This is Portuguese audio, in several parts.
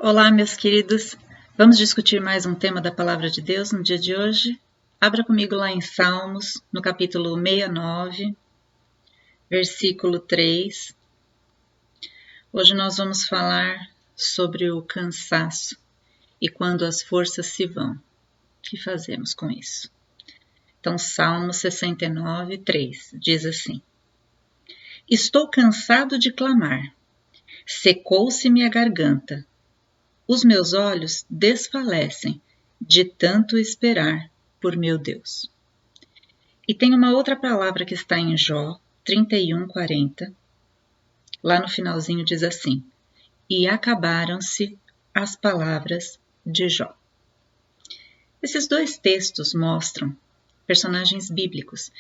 Olá, meus queridos. Vamos discutir mais um tema da Palavra de Deus no dia de hoje. Abra comigo lá em Salmos, no capítulo 69, versículo 3. Hoje nós vamos falar sobre o cansaço e quando as forças se vão. O que fazemos com isso? Então, Salmo 69, 3 diz assim: Estou cansado de clamar, secou-se-me a garganta. Os meus olhos desfalecem de tanto esperar por meu Deus. E tem uma outra palavra que está em Jó 31:40. Lá no finalzinho diz assim: E acabaram-se as palavras de Jó. Esses dois textos mostram personagens bíblicos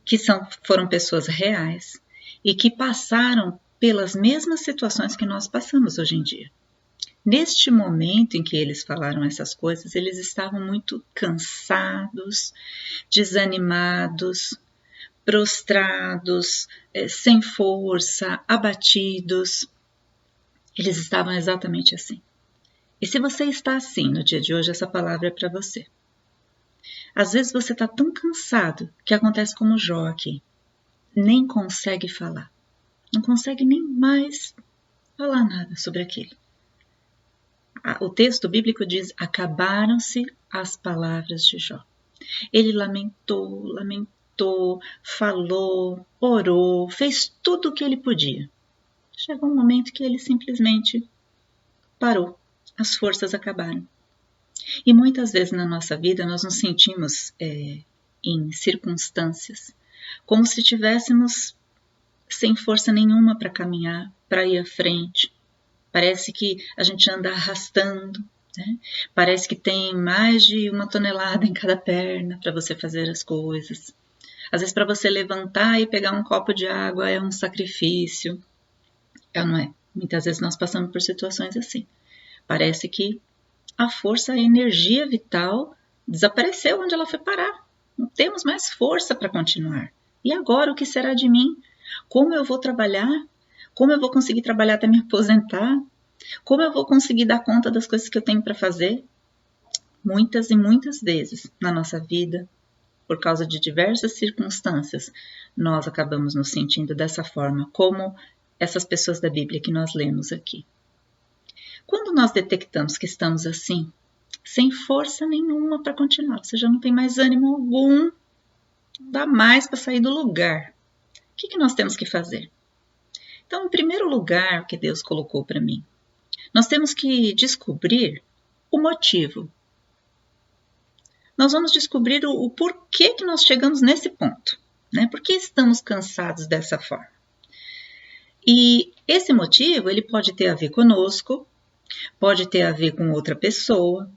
que foram pessoas reais e que passaram pelas mesmas situações que nós passamos hoje em dia. Neste momento em que eles falaram essas coisas, eles estavam muito cansados, desanimados, prostrados, sem força, abatidos. Eles estavam exatamente assim. E se você está assim no dia de hoje, essa palavra é para você. Às vezes você está tão cansado que acontece como Jó aqui. Nem consegue falar. Não consegue nem mais falar nada sobre aquilo. O texto bíblico diz: acabaram-se as palavras de Jó. Ele lamentou, falou, orou, fez tudo o que ele podia. Chegou um momento que ele simplesmente parou. As forças acabaram. E muitas vezes na nossa vida nós nos sentimos em circunstâncias como se tivéssemos sem força nenhuma para caminhar, para ir à frente. Parece que a gente anda arrastando, né? Parece que tem mais de 1 tonelada em cada perna para você fazer as coisas. Às vezes para você levantar e pegar um copo de água é um sacrifício. Não é? Muitas vezes nós passamos por situações assim. Parece que a força, a energia vital desapareceu onde ela foi parar. Não temos mais força para continuar. E agora o que será de mim? Como eu vou trabalhar? Como eu vou conseguir trabalhar até me aposentar? Como eu vou conseguir dar conta das coisas que eu tenho para fazer? Muitas e muitas vezes na nossa vida, por causa de diversas circunstâncias, nós acabamos nos sentindo dessa forma, como essas pessoas da Bíblia que nós lemos aqui. Quando nós detectamos que estamos assim, sem força nenhuma para continuar, você já não tem mais ânimo algum, não dá mais para sair do lugar, o que nós temos que fazer? Então, em primeiro lugar, o que Deus colocou para mim, nós temos que descobrir o motivo. Nós vamos descobrir o porquê que nós chegamos nesse ponto, né? Por que estamos cansados dessa forma? E esse motivo, ele pode ter a ver conosco, pode ter a ver com outra pessoa,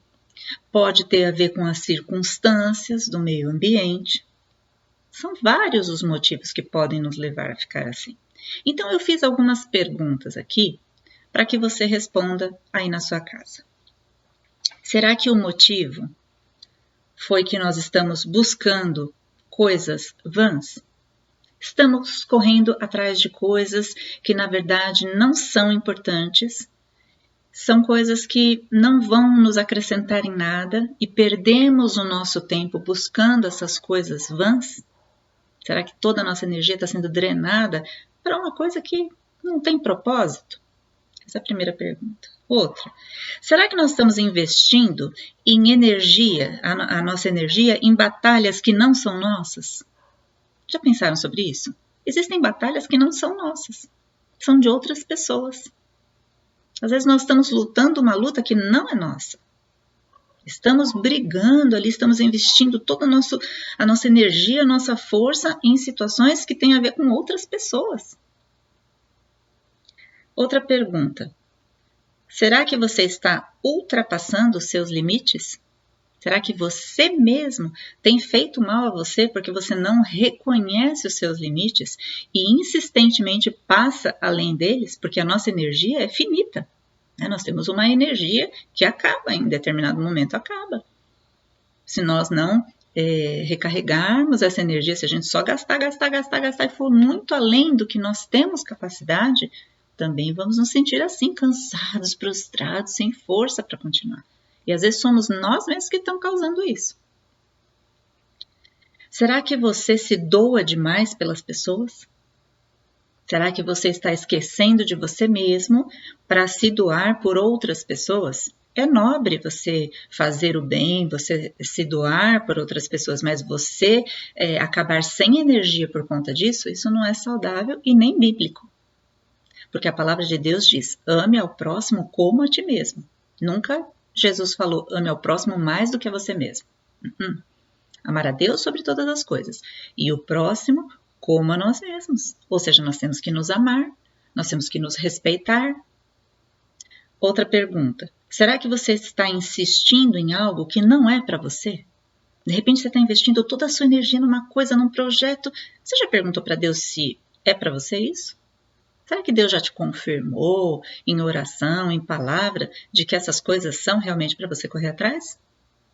pode ter a ver com as circunstâncias do meio ambiente. São vários os motivos que podem nos levar a ficar assim. Então, eu fiz algumas perguntas aqui para que você responda aí na sua casa. Será que o motivo foi que nós estamos buscando coisas vãs? Estamos correndo atrás de coisas que, na verdade, não são importantes, são coisas que não vão nos acrescentar em nada e perdemos o nosso tempo buscando essas coisas vãs? Será que toda a nossa energia está sendo drenada para uma coisa que não tem propósito? Essa é a primeira pergunta. Outra, será que nós estamos investindo em energia, a nossa energia, em batalhas que não são nossas? Já pensaram sobre isso? Existem batalhas que não são nossas, são de outras pessoas. Às vezes nós estamos lutando uma luta que não é nossa. Estamos brigando ali, estamos investindo toda a nossa energia, a nossa força em situações que têm a ver com outras pessoas. Outra pergunta. Será que você está ultrapassando os seus limites? Será que você mesmo tem feito mal a você porque você não reconhece os seus limites e insistentemente passa além deles? Porque a nossa energia é finita. Nós temos uma energia que acaba, em determinado momento acaba. Se nós não recarregarmos essa energia, se a gente só gastar e for muito além do que nós temos capacidade, também vamos nos sentir assim, cansados, prostrados, sem força para continuar. E às vezes somos nós mesmos que estamos causando isso. Será que você se doa demais pelas pessoas? Será que você está esquecendo de você mesmo para se doar por outras pessoas? É nobre você fazer o bem, você se doar por outras pessoas, mas você acabar sem energia por conta disso, isso não é saudável e nem bíblico. Porque a palavra de Deus diz, ame ao próximo como a ti mesmo. Nunca Jesus falou, ame ao próximo mais do que a você mesmo. Amar a Deus sobre todas as coisas. E o próximo como a nós mesmos. Ou seja, nós temos que nos amar, nós temos que nos respeitar. Outra pergunta. Será que você está insistindo em algo que não é para você? De repente você está investindo toda a sua energia numa coisa, num projeto. Você já perguntou para Deus se é para você isso? Será que Deus já te confirmou em oração, em palavra, de que essas coisas são realmente para você correr atrás?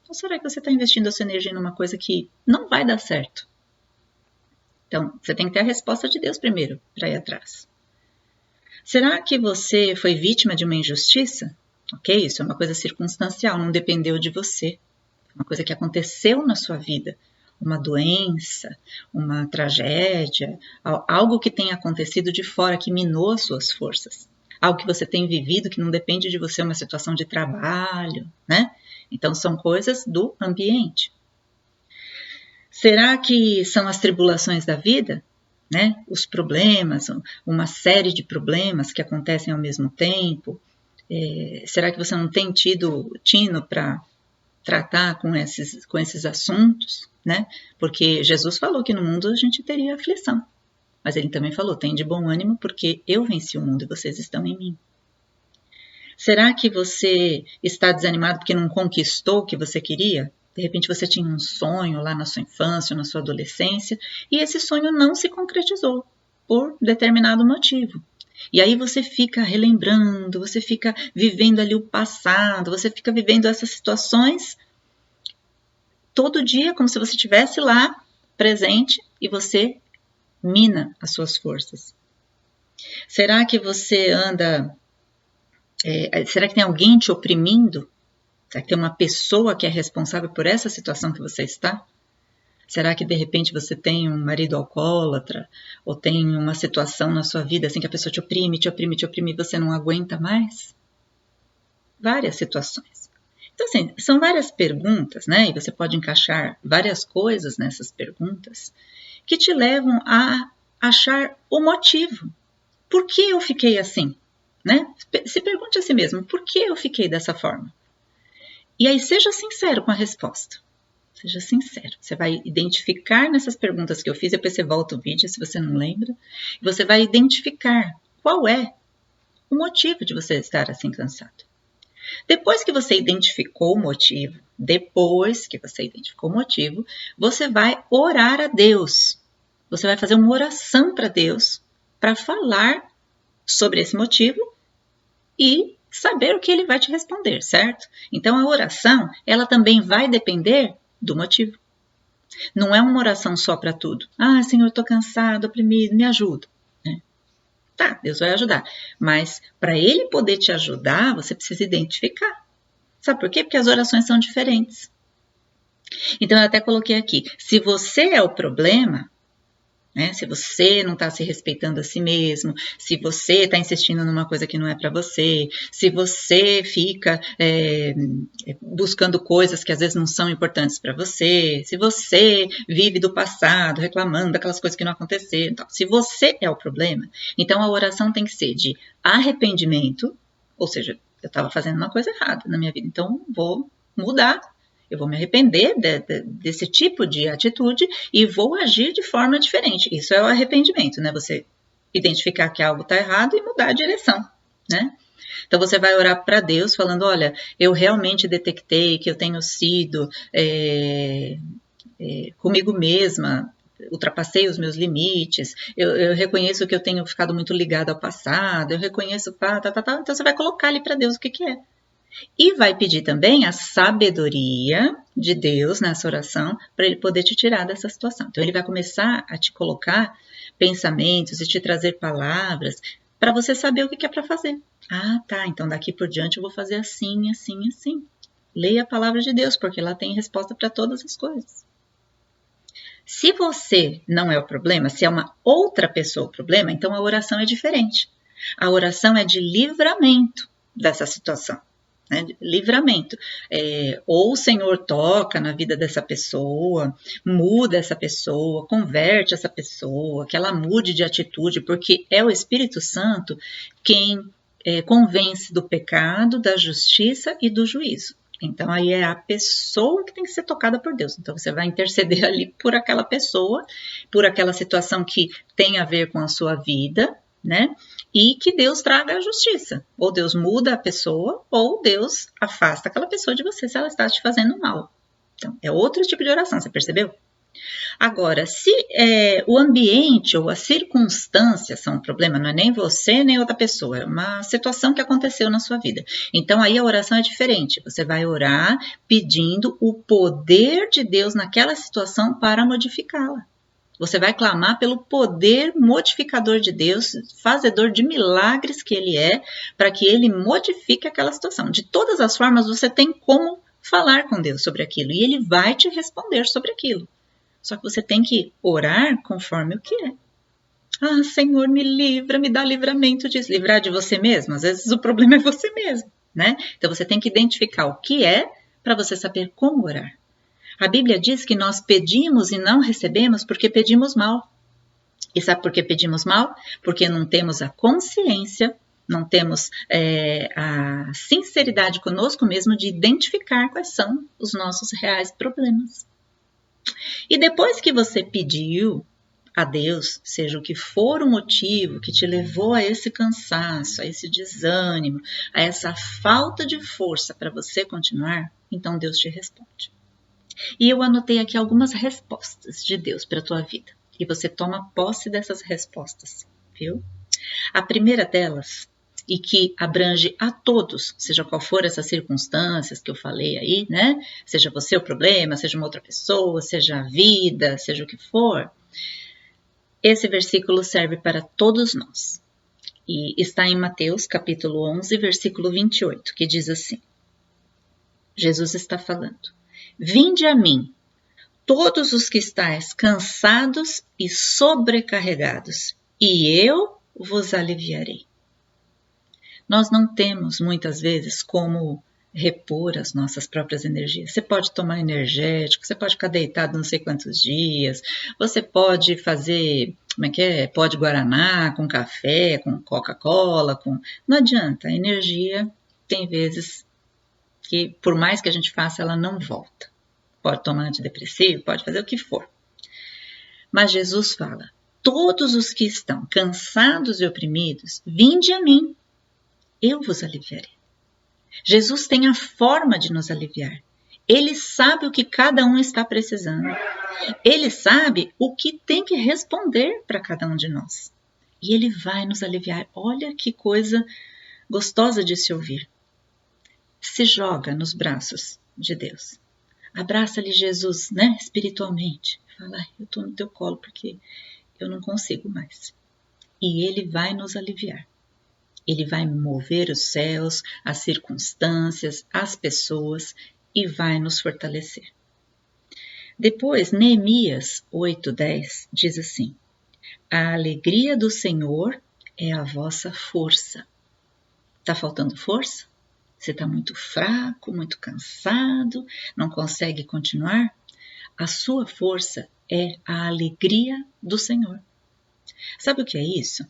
Ou será que você está investindo a sua energia numa coisa que não vai dar certo? Então, você tem que ter a resposta de Deus primeiro para ir atrás. Será que você foi vítima de uma injustiça? Ok, isso é uma coisa circunstancial, não dependeu de você. Uma coisa que aconteceu na sua vida. Uma doença, uma tragédia, algo que tenha acontecido de fora que minou as suas forças. Algo que você tem vivido que não depende de você, uma situação de trabalho, né? Então, são coisas do ambiente. Será que são as tribulações da vida? Né? Os problemas, uma série de problemas que acontecem ao mesmo tempo. Será que você não tem tido tino para tratar com esses assuntos? Né? Porque Jesus falou que no mundo a gente teria aflição. Mas ele também falou, tem de bom ânimo porque eu venci o mundo e vocês estão em mim. Será que você está desanimado porque não conquistou o que você queria? De repente você tinha um sonho lá na sua infância, na sua adolescência, e esse sonho não se concretizou por determinado motivo. E aí você fica relembrando, você fica vivendo ali o passado, você fica vivendo essas situações todo dia, como se você estivesse lá presente e você mina as suas forças. Será que você anda... será que tem alguém te oprimindo? Será que tem uma pessoa que é responsável por essa situação que você está? Será que de repente você tem um marido alcoólatra? Ou tem uma situação na sua vida assim que a pessoa te oprime e você não aguenta mais? Várias situações. Então assim, são várias perguntas, né? E você pode encaixar várias coisas nessas perguntas que te levam a achar o motivo. Por que eu fiquei assim? Né? Se pergunte a si mesmo, por que eu fiquei dessa forma? E aí seja sincero com a resposta. Seja sincero. Você vai identificar nessas perguntas que eu fiz, depois você volta o vídeo se você não lembra, e você vai identificar qual é o motivo de você estar assim cansado. Depois que você identificou o motivo, você vai orar a Deus. Você vai fazer uma oração para Deus para falar sobre esse motivo e saber o que ele vai te responder, certo? Então a oração, ela também vai depender do motivo. Não é uma oração só para tudo. Ah, Senhor, estou cansado, oprimido, me ajuda. Tá, Deus vai ajudar. Mas para ele poder te ajudar, você precisa identificar. Sabe por quê? Porque as orações são diferentes. Então eu até coloquei aqui, se você é o problema, né? Se você não está se respeitando a si mesmo, se você está insistindo numa coisa que não é para você, se você fica buscando coisas que às vezes não são importantes para você, se você vive do passado, reclamando daquelas coisas que não aconteceram, então, se você é o problema, então a oração tem que ser de arrependimento, ou seja, eu estava fazendo uma coisa errada na minha vida, então vou mudar. Eu vou me arrepender desse tipo de atitude e vou agir de forma diferente. Isso é o arrependimento, né? Você identificar que algo está errado e mudar a direção, né? Então você vai orar para Deus falando, olha, eu realmente detectei que eu tenho sido comigo mesma, ultrapassei os meus limites, eu reconheço que eu tenho ficado muito ligada ao passado, eu reconheço, então você vai colocar ali para Deus o que é. E vai pedir também a sabedoria de Deus nessa oração para ele poder te tirar dessa situação. Então ele vai começar a te colocar pensamentos e te trazer palavras para você saber o que é para fazer. Ah, tá, então daqui por diante eu vou fazer assim, assim, assim. Leia a palavra de Deus, porque lá tem resposta para todas as coisas. Se você não é o problema, se é uma outra pessoa o problema, então a oração é diferente. A oração é de livramento dessa situação. Né? Livramento. Ou o Senhor toca na vida dessa pessoa, muda essa pessoa, converte essa pessoa, que ela mude de atitude, porque é o Espírito Santo quem convence do pecado, da justiça e do juízo. Então, aí é a pessoa que tem que ser tocada por Deus. Então, você vai interceder ali por aquela pessoa, por aquela situação que tem a ver com a sua vida, né? E que Deus traga a justiça. Ou Deus muda a pessoa, ou Deus afasta aquela pessoa de você se ela está te fazendo mal. Então, é outro tipo de oração, você percebeu? Agora, se o ambiente ou as circunstâncias são um problema, não é nem você nem outra pessoa, é uma situação que aconteceu na sua vida. Então, aí a oração é diferente. Você vai orar pedindo o poder de Deus naquela situação para modificá-la. Você vai clamar pelo poder modificador de Deus, fazedor de milagres que Ele é, para que Ele modifique aquela situação. De todas as formas, você tem como falar com Deus sobre aquilo e Ele vai te responder sobre aquilo. Só que você tem que orar conforme o que é. Ah, Senhor, me livra, me dá livramento disso. Livrar de você mesmo? Às vezes o problema é você mesmo, né? Então você tem que identificar o que é para você saber como orar. A Bíblia diz que nós pedimos e não recebemos porque pedimos mal. E sabe por que pedimos mal? Porque não temos a consciência, não temos a sinceridade conosco mesmo de identificar quais são os nossos reais problemas. E depois que você pediu a Deus, seja o que for o motivo que te levou a esse cansaço, a esse desânimo, a essa falta de força para você continuar, então Deus te responde. E eu anotei aqui algumas respostas de Deus para a tua vida. E você toma posse dessas respostas, viu? A primeira delas, e que abrange a todos, seja qual for essas circunstâncias que eu falei aí, né? Seja você o problema, seja uma outra pessoa, seja a vida, seja o que for. Esse versículo serve para todos nós. E está em Mateus, capítulo 11, versículo 28, que diz assim. Jesus está falando. Vinde a mim, todos os que estáis cansados e sobrecarregados, e eu vos aliviarei. Nós não temos, muitas vezes, como repor as nossas próprias energias. Você pode tomar energético, você pode ficar deitado não sei quantos dias, você pode fazer, pó de guaraná, com café, com Coca-Cola, Não adianta, a energia tem vezes que, por mais que a gente faça, ela não volta. Pode tomar antidepressivo, pode fazer o que for. Mas Jesus fala, todos os que estão cansados e oprimidos, vinde a mim, eu vos aliviarei. Jesus tem a forma de nos aliviar. Ele sabe o que cada um está precisando. Ele sabe o que tem que responder para cada um de nós. E Ele vai nos aliviar. Olha que coisa gostosa de se ouvir. Se joga nos braços de Deus. Abraça-lhe Jesus, né? Espiritualmente. Fala, eu estou no teu colo porque eu não consigo mais. E Ele vai nos aliviar. Ele vai mover os céus, as circunstâncias, as pessoas e vai nos fortalecer. Depois, Neemias 8:10 diz assim, a alegria do Senhor é a vossa força. Está faltando força? Você está muito fraco, muito cansado, não consegue continuar? A sua força é a alegria do Senhor. Sabe o que é isso?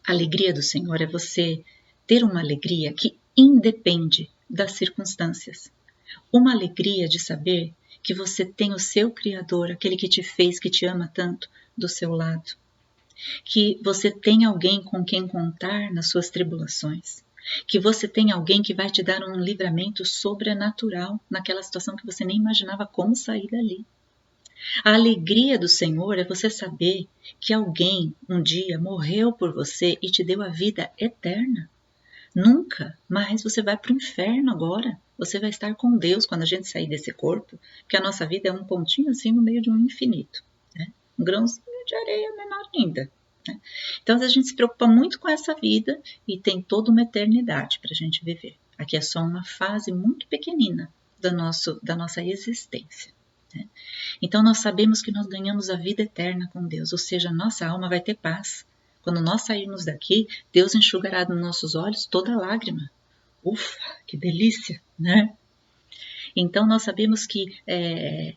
A alegria do Senhor é você ter uma alegria que independe das circunstâncias. Uma alegria de saber que você tem o seu Criador, aquele que te fez, que te ama tanto, do seu lado. Que você tem alguém com quem contar nas suas tribulações. Que você tem alguém que vai te dar um livramento sobrenatural naquela situação que você nem imaginava como sair dali. A alegria do Senhor é você saber que alguém um dia morreu por você e te deu a vida eterna. Nunca mais você vai para o inferno agora. Você vai estar com Deus quando a gente sair desse corpo, que a nossa vida é um pontinho assim no meio de um infinito. Né? Um grãozinho de areia menor ainda. né? Então, a gente se preocupa muito com essa vida e tem toda uma eternidade para a gente viver. Aqui é só uma fase muito pequenina da nossa existência, né? Então, nós sabemos que nós ganhamos a vida eterna com Deus, ou seja, nossa alma vai ter paz. Quando nós sairmos daqui, Deus enxugará dos nossos olhos toda lágrima. Ufa, que delícia, né? Então, nós sabemos que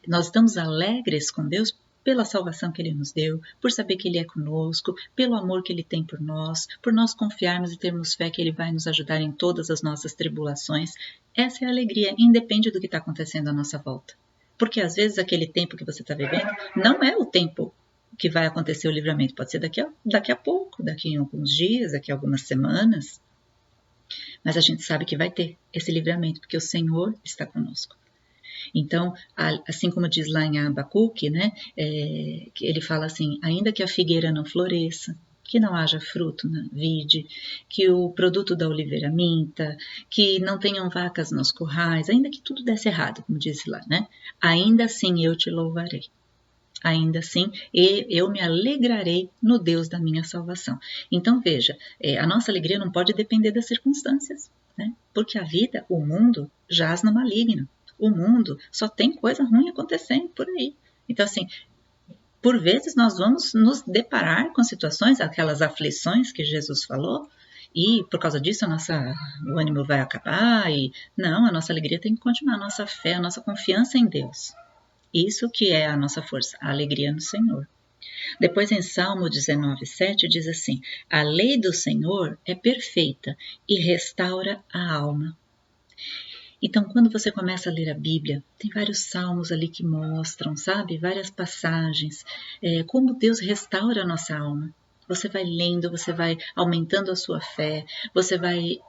nós estamos alegres com Deus pela salvação que Ele nos deu, por saber que Ele é conosco, pelo amor que Ele tem por nós confiarmos e termos fé que Ele vai nos ajudar em todas as nossas tribulações. Essa é a alegria, independe do que está acontecendo à nossa volta. Porque às vezes aquele tempo que você está vivendo não é o tempo que vai acontecer o livramento, pode ser daqui a pouco, daqui a alguns dias, daqui a algumas semanas. Mas a gente sabe que vai ter esse livramento, porque o Senhor está conosco. Então, assim como diz lá em Abacuque, né, ele fala assim, ainda que a figueira não floresça, que não haja fruto na vide, que o produto da oliveira minta, que não tenham vacas nos currais, ainda que tudo desse errado, como disse lá, né, ainda assim eu te louvarei. Ainda assim, eu me alegrarei no Deus da minha salvação. Então, veja, a nossa alegria não pode depender das circunstâncias, né? Porque a vida, o mundo, jaz no maligno. O mundo só tem coisa ruim acontecendo por aí. Então, assim, por vezes nós vamos nos deparar com situações, aquelas aflições que Jesus falou, e por causa disso o ânimo vai acabar. Não, a nossa alegria tem que continuar, a nossa fé, a nossa confiança em Deus. Isso que é a nossa força, a alegria no Senhor. Depois em Salmo 19:7 diz assim, a lei do Senhor é perfeita e restaura a alma. Então, quando você começa a ler a Bíblia, tem vários salmos ali que mostram, sabe? Várias passagens, como Deus restaura a nossa alma. Você vai lendo, você vai aumentando a sua fé, você vai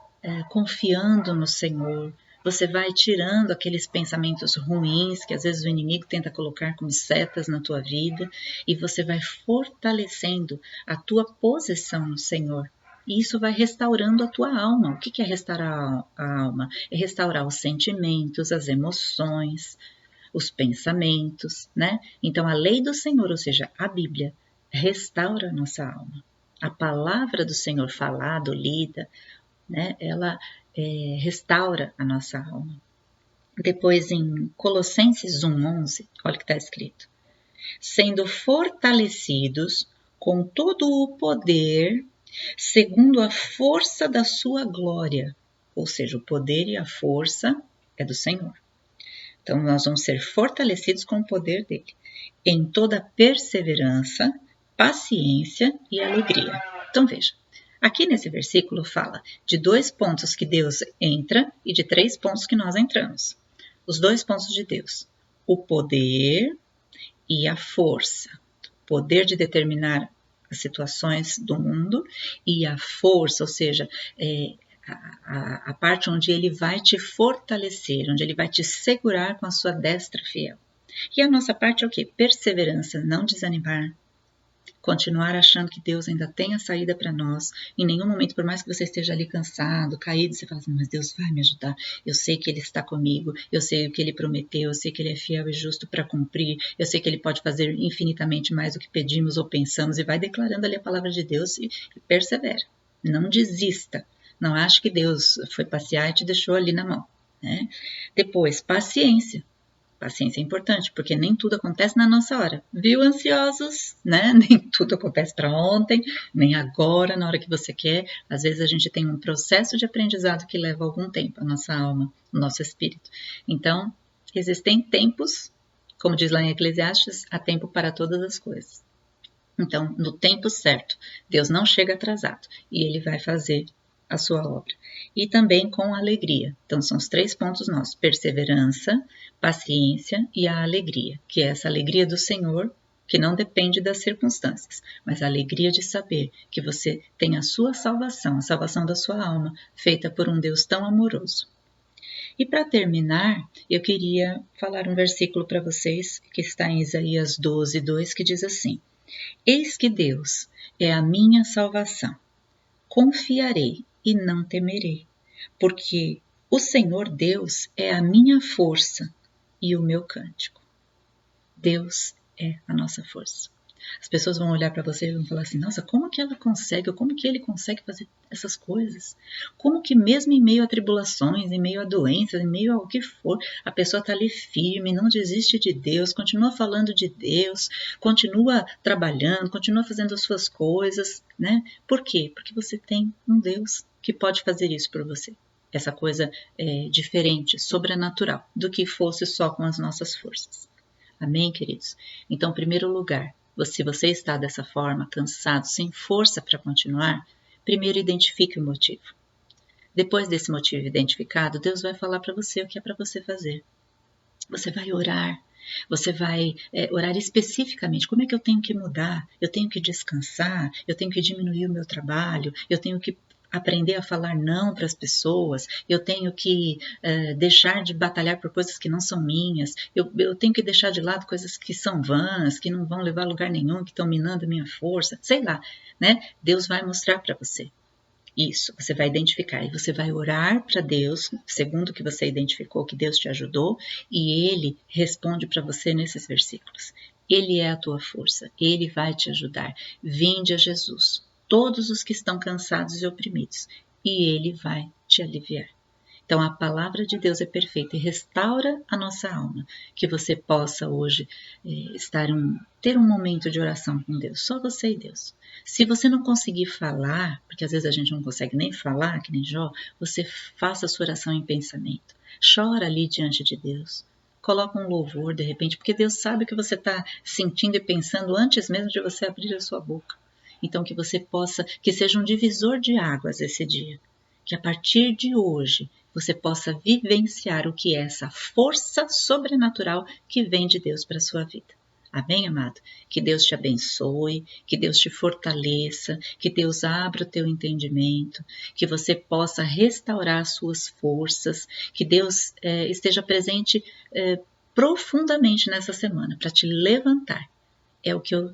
confiando no Senhor, você vai tirando aqueles pensamentos ruins que às vezes o inimigo tenta colocar como setas na tua vida e você vai fortalecendo a tua posição no Senhor. E isso vai restaurando a tua alma. O que é restaurar a alma? É restaurar os sentimentos, as emoções, os pensamentos, né? Então, a lei do Senhor, ou seja, a Bíblia, restaura a nossa alma. A palavra do Senhor falada, lida, né? Ela restaura a nossa alma. Depois, em Colossenses 1:11, olha o que está escrito. Sendo fortalecidos com todo o poder segundo a força da sua glória, ou seja, o poder e a força é do Senhor. Então, nós vamos ser fortalecidos com o poder dele, em toda perseverança, paciência e alegria. Então, veja, aqui nesse versículo fala de 2 pontos que Deus entra e de 3 pontos que nós entramos. Os 2 pontos de Deus, o poder e a força. O poder de determinar as situações do mundo e a força, ou seja, a parte onde ele vai te fortalecer, onde ele vai te segurar com a sua destra fiel. E a nossa parte é o quê? Perseverança, não desanimar, continuar achando que Deus ainda tem a saída para nós. Em nenhum momento, por mais que você esteja ali cansado, caído, você fala assim, mas Deus vai me ajudar. Eu sei que Ele está comigo, eu sei o que Ele prometeu, eu sei que Ele é fiel e justo para cumprir, eu sei que Ele pode fazer infinitamente mais do que pedimos ou pensamos, e vai declarando ali a palavra de Deus e persevera. Não desista. Não ache que Deus foi passear e te deixou ali na mão, né? Depois, paciência. Paciência é importante, porque nem tudo acontece na nossa hora. Viu, ansiosos? Né? Nem tudo acontece para ontem, nem agora, na hora que você quer. Às vezes a gente tem um processo de aprendizado que leva algum tempo, a nossa alma, o nosso espírito. Então, existem tempos, como diz lá em Eclesiastes, há tempo para todas as coisas. Então, no tempo certo, Deus não chega atrasado e Ele vai fazer a sua obra. E também com alegria. Então, são os 3 pontos nossos: perseverança, paciência e a alegria, que é essa alegria do Senhor, que não depende das circunstâncias, mas a alegria de saber que você tem a sua salvação, a salvação da sua alma, feita por um Deus tão amoroso. E para terminar, eu queria falar um versículo para vocês, que está em Isaías 12:2, que diz assim: Eis que Deus é a minha salvação. Confiarei e não temerei, porque o Senhor Deus é a minha força e o meu cântico. Deus é a nossa força. As pessoas vão olhar para você e vão falar assim, nossa, como que ela consegue, ou como que ele consegue fazer essas coisas? Como que mesmo em meio a tribulações, em meio a doenças, em meio ao que for, a pessoa está ali firme, não desiste de Deus, continua falando de Deus, continua trabalhando, continua fazendo as suas coisas, né? Por quê? Porque você tem um Deus que pode fazer isso por você. Essa coisa diferente, sobrenatural, do que fosse só com as nossas forças. Amém, queridos? Então, em primeiro lugar, se você está dessa forma, cansado, sem força para continuar, primeiro identifique o motivo. Depois desse motivo identificado, Deus vai falar para você o que é para você fazer. Você vai orar, você vai orar especificamente. Como é que eu tenho que mudar? Eu tenho que descansar? Eu tenho que diminuir o meu trabalho? Eu tenho que aprender a falar não para as pessoas, eu tenho que deixar de batalhar por coisas que não são minhas, eu tenho que deixar de lado coisas que são vãs, que não vão levar a lugar nenhum, que estão minando a minha força, sei lá, né? Deus vai mostrar para você. Isso, você vai identificar e você vai orar para Deus, segundo o que você identificou que Deus te ajudou, e Ele responde para você nesses versículos. Ele é a tua força, Ele vai te ajudar. Vinde a Jesus, todos os que estão cansados e oprimidos, e Ele vai te aliviar. Então a palavra de Deus é perfeita e restaura a nossa alma, que você possa hoje ter um momento de oração com Deus, só você e Deus. Se você não conseguir falar, porque às vezes a gente não consegue nem falar, que nem Jó, você faça a sua oração em pensamento. Chora ali diante de Deus. Coloca um louvor de repente, porque Deus sabe o que você está sentindo e pensando antes mesmo de você abrir a sua boca. Então que você possa, que seja um divisor de águas esse dia. Que a partir de hoje você possa vivenciar o que é essa força sobrenatural que vem de Deus para a sua vida. Amém, amado? Que Deus te abençoe, que Deus te fortaleça, que Deus abra o teu entendimento, que você possa restaurar as suas forças, que Deus esteja presente profundamente nessa semana para te levantar. É o que eu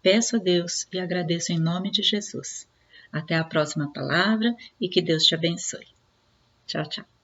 peço a Deus e agradeço em nome de Jesus. Até a próxima palavra e que Deus te abençoe. Tchau, tchau.